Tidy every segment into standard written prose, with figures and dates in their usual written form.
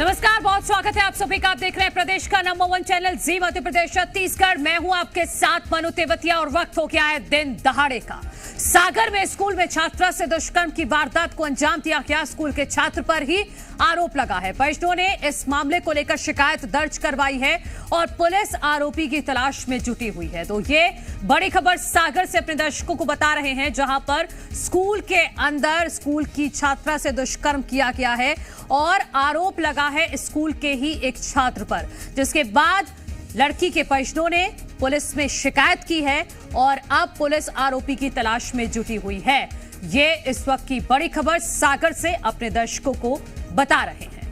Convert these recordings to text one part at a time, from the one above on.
नमस्कार, बहुत स्वागत है आप सभी का। आप देख रहे हैं प्रदेश का नंबर 1 चैनल जी मध्य प्रदेश छत्तीसगढ़। मैं हूं आपके साथ मनु तेवतिया और वक्त हो गया है दिन दहाड़े का। सागर में स्कूल में छात्रा से दुष्कर्म की वारदात को अंजाम दिया गया। स्कूल के छात्र पर ही आरोप लगा है। परिजनों ने इस मामले को लेकर शिकायत दर्ज करवाई है और पुलिस आरोपी की तलाश में जुटी हुई है। तो ये बड़ी खबर सागर से अपने दर्शकों को बता रहे हैं, जहां पर स्कूल के अंदर स्कूल की छात्रा से दुष्कर्म किया गया है और आरोप लगा है स्कूल के ही एक छात्र पर, जिसके बाद लड़की के परिजनों ने पुलिस में शिकायत की है और अब पुलिस आरोपी की तलाश में जुटी हुई है। ये इस वक्त की बड़ी खबर सागर से अपने दर्शकों को बता रहे हैं।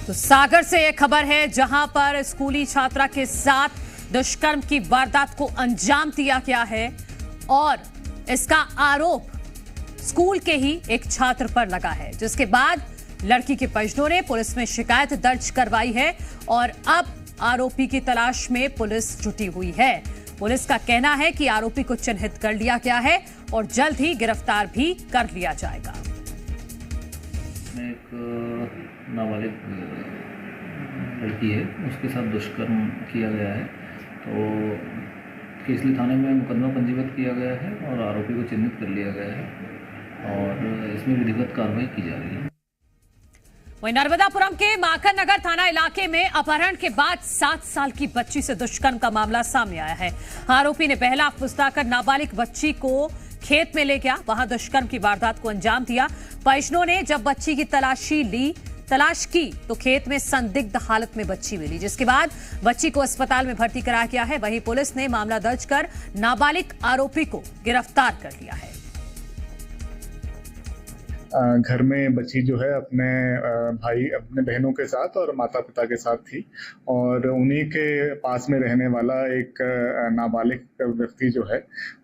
तो सागर से यह खबर है, जहां पर स्कूली छात्रा के साथ दुष्कर्म की वारदात को अंजाम दिया गया है और इसका आरोप स्कूल के ही एक छात्र पर लगा है, जिसके बाद लड़की के परिजनों ने पुलिस में शिकायत दर्ज करवाई है और अब आरोपी की तलाश में पुलिस जुटी हुई है। पुलिस का कहना है कि आरोपी को चिन्हित कर लिया गया है और जल्द ही गिरफ्तार भी कर लिया जाएगा। एक नाबालिग लड़की है, उसके साथ दुष्कर्म किया गया है, तो केसली थाने में मुकदमा पंजीबद्ध किया गया है और आरोपी को चिन्हित कर लिया गया है और इसमें विधिवत कार्रवाई की जा रही है। वहीं नर्मदापुरम के माखन नगर थाना इलाके में अपहरण के बाद 7 साल की बच्ची से दुष्कर्म का मामला सामने आया है। आरोपी ने पहला फुसलाकर नाबालिग बच्ची को खेत में ले गया, वहां दुष्कर्म की वारदात को अंजाम दिया। परिजनों ने जब बच्ची की तलाश की तो खेत में संदिग्ध हालत में बच्ची मिली, जिसके बाद बच्ची को अस्पताल में भर्ती कराया गया है। वहीं पुलिस ने मामला दर्ज कर नाबालिग आरोपी को गिरफ्तार कर लिया है। घर में बच्ची जो है अपने भाई अपने बहनों के साथ और माता पिता के साथ थी और उन्हीं के पास में रहने वाला एक नाबालिग व्यक्ति जो है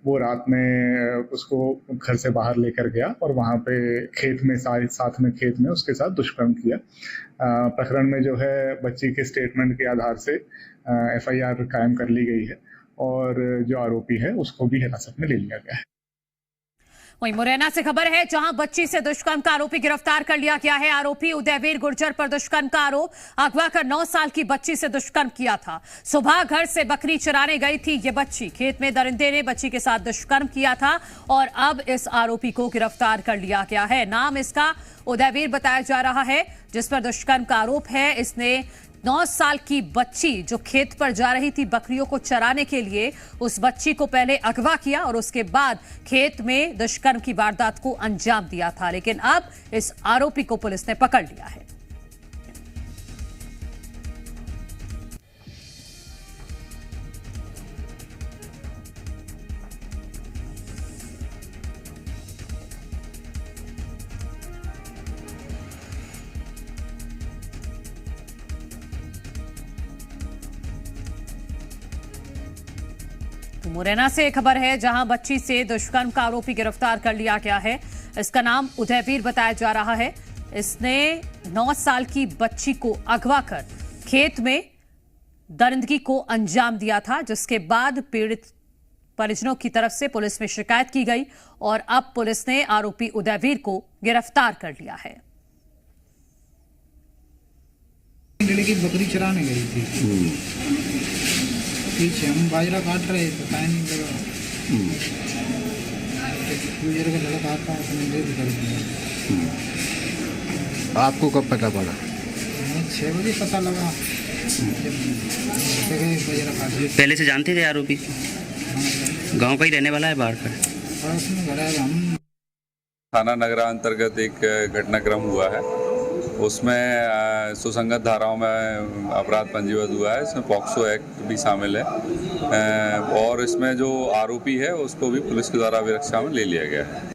वो रात में उसको घर से बाहर लेकर गया और वहाँ पे खेत में साथ में खेत में उसके साथ दुष्कर्म किया। प्रकरण में जो है बच्ची के स्टेटमेंट के आधार से FIR कायम कर ली गई है और जो आरोपी है उसको भी हिरासत में ले लिया गया है। वहीं मुरैना से खबर है, जहां बच्ची से दुष्कर्म का आरोपी गिरफ्तार कर लिया गया है। आरोपी उदयवीर गुर्जर पर दुष्कर्म का आरोप, अगवा कर 9 साल की बच्ची से दुष्कर्म किया था। सुबह घर से बकरी चराने गई थी ये बच्ची, खेत में दरिंदे ने बच्ची के साथ दुष्कर्म किया था और अब इस आरोपी को गिरफ्तार कर लिया गया है। नाम इसका उदयवीर बताया जा रहा है, जिस पर दुष्कर्म का आरोप है। इसने 9 साल की बच्ची जो खेत पर जा रही थी बकरियों को चराने के लिए, उस बच्ची को पहले अगवा किया और उसके बाद खेत में दुष्कर्म की वारदात को अंजाम दिया था। लेकिन अब इस आरोपी को पुलिस ने पकड़ लिया है। मुरैना से खबर है, जहां बच्ची से दुष्कर्म का आरोपी गिरफ्तार कर लिया गया है। इसका नाम उदयवीर बताया जा रहा है। इसने 9 साल की बच्ची को अगवा कर खेत में दरिंदगी को अंजाम दिया था, जिसके बाद पीड़ित परिजनों की तरफ से पुलिस में शिकायत की गई और अब पुलिस ने आरोपी उदयवीर को गिरफ्तार कर लिया है। लड़की बकरी चराने गई थी, पीछे हम बाजरा काट रहे थे, पता नहीं लगा गुजर का लड़का आता है, उसने डेथ कर दिया। आपको कब पता पड़ा? 6 बजे पता लगा जब बाजरा काट रहे। पहले से जानते थे आरोपी? गांव का ही रहने वाला है, बाहर का? पड़ोस में घर है। हम थाना नगरा अंतर्गत एक घटनाक्रम हुआ है, उसमें सुसंगत धाराओं में अपराध पंजीबद्ध हुआ है। इसमें पॉक्सो एक्ट भी शामिल है और इसमें जो आरोपी है उसको भी पुलिस के द्वारा अभिरक्षा में ले लिया गया है।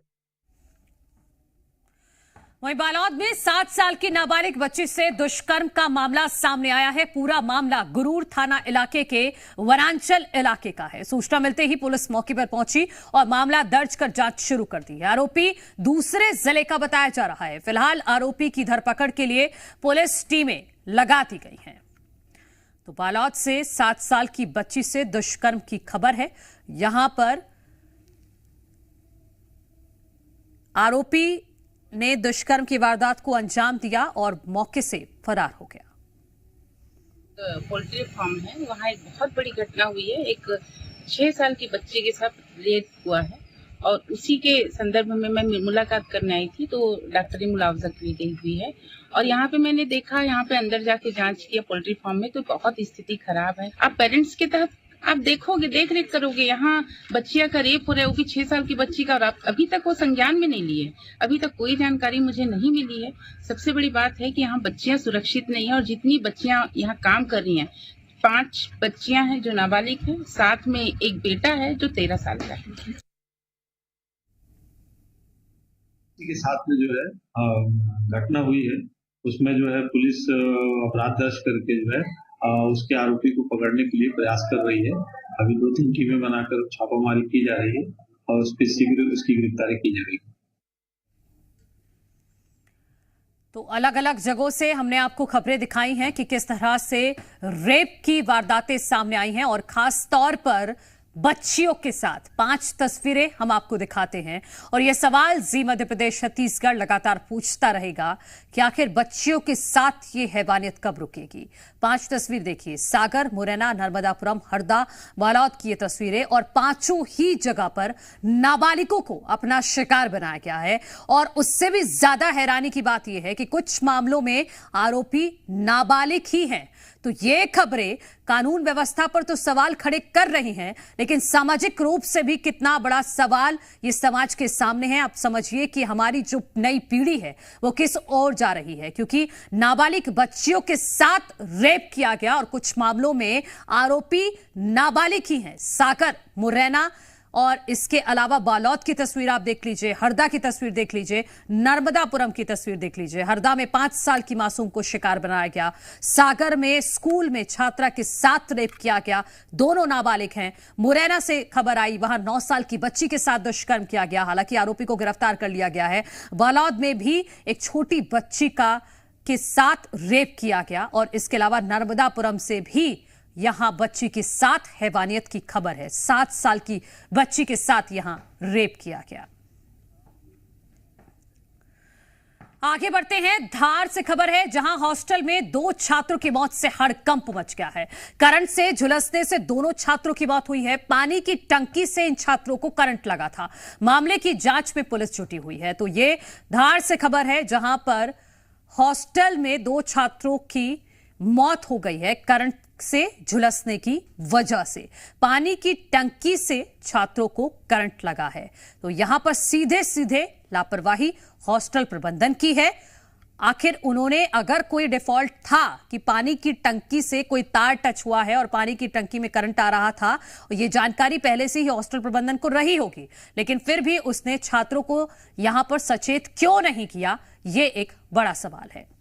वहीं बालोद में 7 साल की नाबालिग बच्ची से दुष्कर्म का मामला सामने आया है। पूरा मामला गुरूर थाना इलाके के वनांचल इलाके का है। सूचना मिलते ही पुलिस मौके पर पहुंची और मामला दर्ज कर जांच शुरू कर दी है। आरोपी दूसरे जिले का बताया जा रहा है। फिलहाल आरोपी की धरपकड़ के लिए पुलिस टीमें लगा दी गई हैं। तो बालोद से 7 साल की बच्ची से दुष्कर्म की खबर है। यहां पर आरोपी ने दुष्कर्म की वारदात को अंजाम दिया और मौके से फरार हो गया। पोल्ट्री फार्म है, वहाँ एक बहुत बड़ी घटना हुई है। एक 6 साल की बच्ची के साथ रेप हुआ है और उसी के संदर्भ में मैं मुलाकात करने आई थी, तो डॉक्टरी मुआवजा की गई हुई है। और यहाँ पे मैंने देखा, यहाँ पे अंदर जाके जांच किया पोल्ट्री फार्म में, तो बहुत स्थिति खराब है। आप पेरेंट्स के तहत आप देखोगे, देख रेख करोगे, यहाँ बच्चिया का रेप हो रहा है, वो भी 6 साल की बच्ची का, और आप अभी तक वो संज्ञान में नहीं लिए। अभी तक कोई जानकारी मुझे नहीं मिली है। सबसे बड़ी बात है कि यहाँ बच्चियां सुरक्षित नहीं है, और जितनी बच्चियां यहाँ काम कर रही हैं, 5 बच्चियां हैं जो नाबालिग हैं, साथ में एक बेटा है जो 13 साल का है। के साथ में जो है घटना हुई है, उसमें जो है पुलिस अपराध दर्ज करके जो है उसके आरोपी को पकड़ने के लिए प्रयास कर रही है। अभी 2-3 टीमें बनाकर छापामारी की जा रही है और उस पर शीघ्र उसकी गिरफ्तारी की जाएगी। तो अलग अलग जगहों से हमने आपको खबरें दिखाई हैं कि किस तरह से रेप की वारदातें सामने आई हैं, और खास तौर पर बच्चियों के साथ 5 तस्वीरें हम आपको दिखाते हैं। और यह सवाल जी मध्य प्रदेश छत्तीसगढ़ लगातार पूछता रहेगा कि आखिर बच्चियों के साथ ये हैवानियत कब रुकेगी। 5 तस्वीर देखिए, सागर, मुरैना, नर्मदापुरम, हरदा, बालोद की ये तस्वीरें, और 5 ही जगह पर नाबालिगों को अपना शिकार बनाया गया है। और उससे भी ज्यादा हैरानी की बात यह है कि कुछ मामलों में आरोपी नाबालिग ही हैं। तो ये खबरें कानून व्यवस्था पर तो सवाल खड़े कर रही हैं, लेकिन सामाजिक रूप से भी कितना बड़ा सवाल ये समाज के सामने है। आप समझिए कि हमारी जो नई पीढ़ी है वो किस ओर जा रही है, क्योंकि नाबालिग बच्चियों के साथ रेप किया गया और कुछ मामलों में आरोपी नाबालिग ही हैं। सागर, मुरैना और इसके अलावा बालोद की तस्वीर आप देख लीजिए, हरदा की तस्वीर देख लीजिए, नर्मदापुरम की तस्वीर देख लीजिए। हरदा में 5 साल की मासूम को शिकार बनाया गया। सागर में स्कूल में छात्रा के साथ रेप किया गया, दोनों नाबालिग हैं। मुरैना से खबर आई, वहां 9 साल की बच्ची के साथ दुष्कर्म किया गया, हालांकि आरोपी को गिरफ्तार कर लिया गया है। बालोद में भी एक छोटी बच्ची के साथ रेप किया गया, और इसके अलावा नर्मदापुरम से भी यहां बच्ची के साथ हैवानियत की खबर है। 7 साल की बच्ची के साथ यहां रेप किया गया। आगे बढ़ते हैं, धार से खबर है, जहां हॉस्टल में 2 छात्रों की मौत से हड़कंप मच गया है। करंट से झुलसने से दोनों छात्रों की मौत हुई है। पानी की टंकी से इन छात्रों को करंट लगा था। मामले की जांच में पुलिस जुटी हुई है। तो ये धार से खबर है, जहां पर हॉस्टल में 2 छात्रों की मौत हो गई है करंट से झुलसने की वजह से। पानी की टंकी से छात्रों को करंट लगा है। तो यहां पर सीधे सीधे लापरवाही हॉस्टल प्रबंधन की है। आखिर उन्होंने, अगर कोई डिफॉल्ट था कि पानी की टंकी से कोई तार टच हुआ है और पानी की टंकी में करंट आ रहा था, ये जानकारी पहले से ही हॉस्टल प्रबंधन को रही होगी, लेकिन फिर भी उसने छात्रों को यहां पर सचेत क्यों नहीं किया, ये एक बड़ा सवाल है।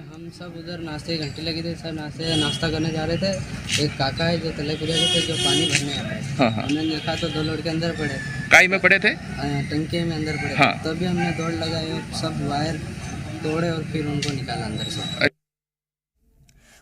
हम सब उधर नाश्ते की घंटी लगी थी, सब नाश्ता करने जा रहे थे। एक काका है जो तले पुरे थे, जो पानी भरने आ रहे थे। हमने देखा तो 2 लड़के अंदर पड़े। काई में पड़े थे? टंकी में अंदर पड़े। तभी हमने दौड़ लगाई और सब वायर तोड़े और फिर उनको निकाला अंदर से।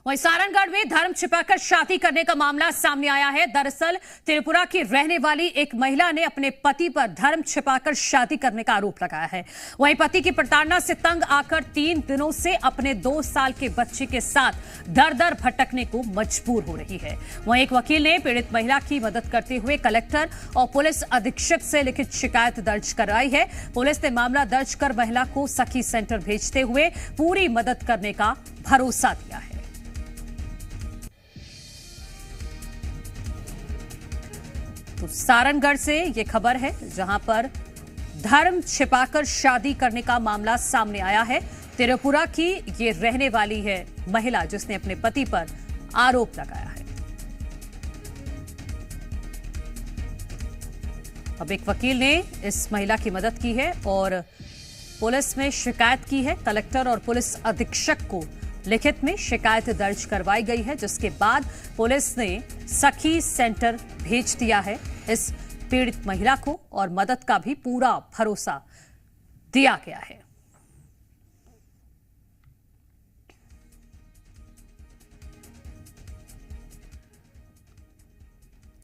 वहीं सारंगगढ़ में धर्म छिपाकर शादी करने का मामला सामने आया है। दरअसल त्रिपुरा की रहने वाली एक महिला ने अपने पति पर धर्म छिपाकर शादी करने का आरोप लगाया है। वहीं पति की प्रताड़ना से तंग आकर 3 दिनों से अपने 2 साल के बच्चे के साथ दर-दर भटकने को मजबूर हो रही है। वहीं एक वकील ने पीड़ित महिला की मदद करते हुए कलेक्टर और पुलिस अधीक्षक से लिखित शिकायत दर्ज कराई है। पुलिस ने मामला दर्ज कर महिला को सखी सेंटर भेजते हुए पूरी मदद करने का भरोसा दिया है। तो सारंगगढ़ से ये खबर है, जहां पर धर्म छिपाकर शादी करने का मामला सामने आया है। त्रिपुरा की ये रहने वाली है महिला, जिसने अपने पति पर आरोप लगाया है। अब एक वकील ने इस महिला की मदद की है और पुलिस में शिकायत की है। कलेक्टर और पुलिस अधीक्षक को लिखित में शिकायत दर्ज करवाई गई है, जिसके बाद पुलिस ने सखी सेंटर भेज दिया है इस पीड़ित महिला को और मदद का भी पूरा भरोसा दिया गया है।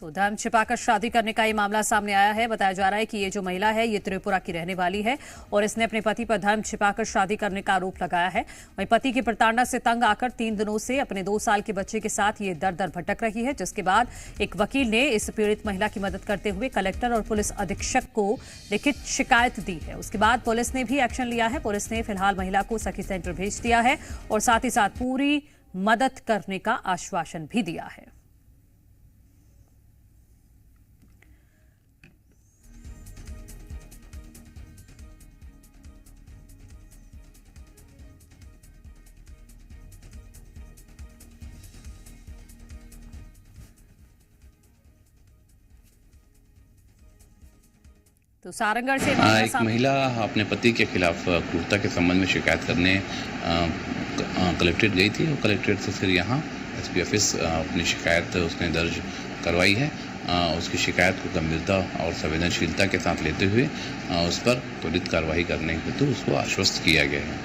तो धर्म छिपाकर शादी करने का ये मामला सामने आया है। बताया जा रहा है कि ये जो महिला है ये त्रिपुरा की रहने वाली है और इसने अपने पति पर धर्म छिपाकर शादी करने का आरोप लगाया है। वहीं पति की प्रताड़ना से तंग आकर 3 दिनों से अपने 2 साल के बच्चे के साथ ये दर दर भटक रही है, जिसके बाद एक वकील ने इस पीड़ित महिला की मदद करते हुए कलेक्टर और पुलिस अधीक्षक को लिखित शिकायत दी है। उसके बाद पुलिस ने भी एक्शन लिया है। पुलिस ने फिलहाल महिला को सखी सेंटर भेज दिया है और साथ ही साथ पूरी मदद करने का आश्वासन भी दिया है। तो सारंगढ़ से एक महिला अपने पति के खिलाफ क्रूरता के संबंध में शिकायत करने कलेक्ट्रेट गई थी और कलेक्ट्रेट से फिर यहाँ एसपी ऑफिस अपनी शिकायत उसने दर्ज करवाई है। उसकी शिकायत को गंभीरता और संवेदनशीलता के साथ लेते हुए उस पर त्वरित कार्रवाई करने हेतु उसको आश्वस्त किया गया है।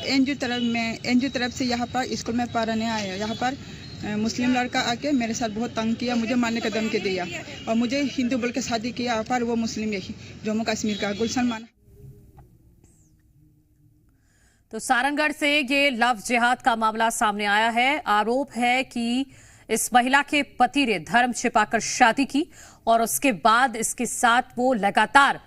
एनजीओ तरफ से यहाँ पर स्कूल में पढ़ने आया। यहाँ पर मुस्लिम लड़का आके मेरे साथ बहुत तंग किया, मुझे मारने का धमकी दिया और मुझे हिंदू बोल के शादी किया। पर वो मुस्लिम है, जम्मू कश्मीर का गुलशन माना। तो सारंगढ़ से ये लव जिहाद का मामला सामने आया है। आरोप है कि इस महिला के पति ने धर्म छिपाकर शादी की और उसके बाद इसके साथ वो लगातार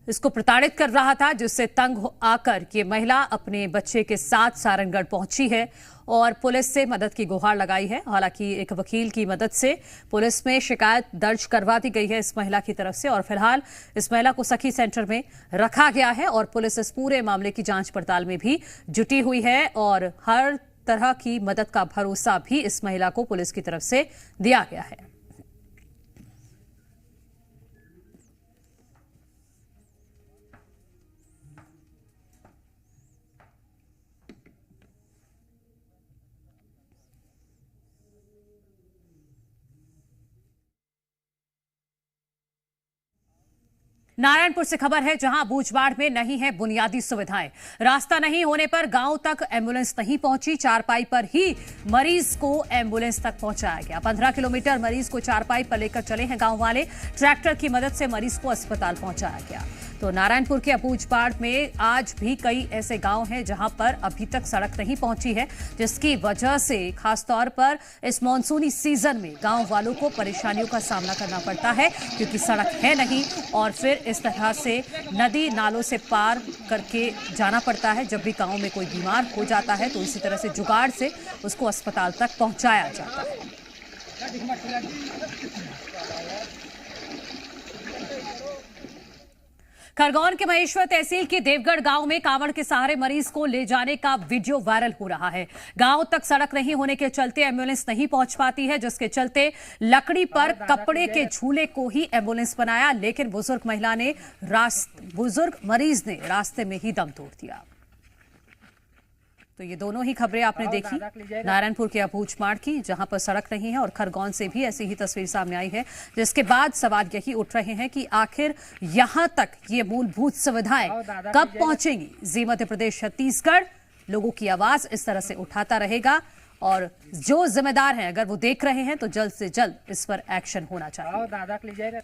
इसको प्रताड़ित कर रहा था, जिससे तंग आकर ये महिला अपने बच्चे के साथ सारंगढ़ पहुंची है और पुलिस से मदद की गुहार लगाई है। हालांकि एक वकील की मदद से पुलिस में शिकायत दर्ज करवा दी गई है इस महिला की तरफ से और फिलहाल इस महिला को सखी सेंटर में रखा गया है और पुलिस इस पूरे मामले की जांच पड़ताल में भी जुटी हुई है और हर तरह की मदद का भरोसा भी इस महिला को पुलिस की तरफ से दिया गया है। नारायणपुर से खबर है, जहां बूझबाड़ में नहीं है बुनियादी सुविधाएं। रास्ता नहीं होने पर गांव तक एम्बुलेंस नहीं पहुंची। चारपाई पर ही मरीज को एम्बुलेंस तक पहुंचाया गया। 15 किलोमीटर मरीज को चारपाई पर लेकर चले हैं गांव वाले। ट्रैक्टर की मदद से मरीज को अस्पताल पहुंचाया गया। तो नारायणपुर के बूझबाड़ में आज भी कई ऐसे गांव हैं जहां पर अभी तक सड़क नहीं पहुंची है, जिसकी वजह से खासतौर पर इस मॉनसूनी सीजन में गांव वालों को परेशानियों का सामना करना पड़ता है, क्योंकि सड़क है नहीं और फिर इस तरह से नदी नालों से पार करके जाना पड़ता है। जब भी गांव में कोई बीमार हो जाता है तो इसी तरह से जुगाड़ से उसको अस्पताल तक पहुंचाया जाता है। खरगोन के महेश्वर तहसील के देवगढ़ गांव में कांवड़ के सहारे मरीज को ले जाने का वीडियो वायरल हो रहा है। गांव तक सड़क नहीं होने के चलते एम्बुलेंस नहीं पहुंच पाती है, जिसके चलते लकड़ी पर कपड़े के झूले को ही एम्बुलेंस बनाया, लेकिन बुजुर्ग मरीज ने रास्ते में ही दम तोड़ दिया। तो ये दोनों ही खबरें आपने देखी, नारायणपुर के बूझबाड़ की, जहां पर सड़क नहीं है, और खरगोन से भी ऐसी ही तस्वीर सामने आई है, जिसके बाद सवाल यही उठ रहे हैं कि आखिर यहां तक ये मूलभूत सुविधाएं कब पहुंचेंगी। जी मध्य प्रदेश छत्तीसगढ़ लोगों की आवाज इस तरह से उठाता रहेगा और जो जिम्मेदार हैं अगर वो देख रहे हैं तो जल्द से जल्द इस पर एक्शन होना चाहिए।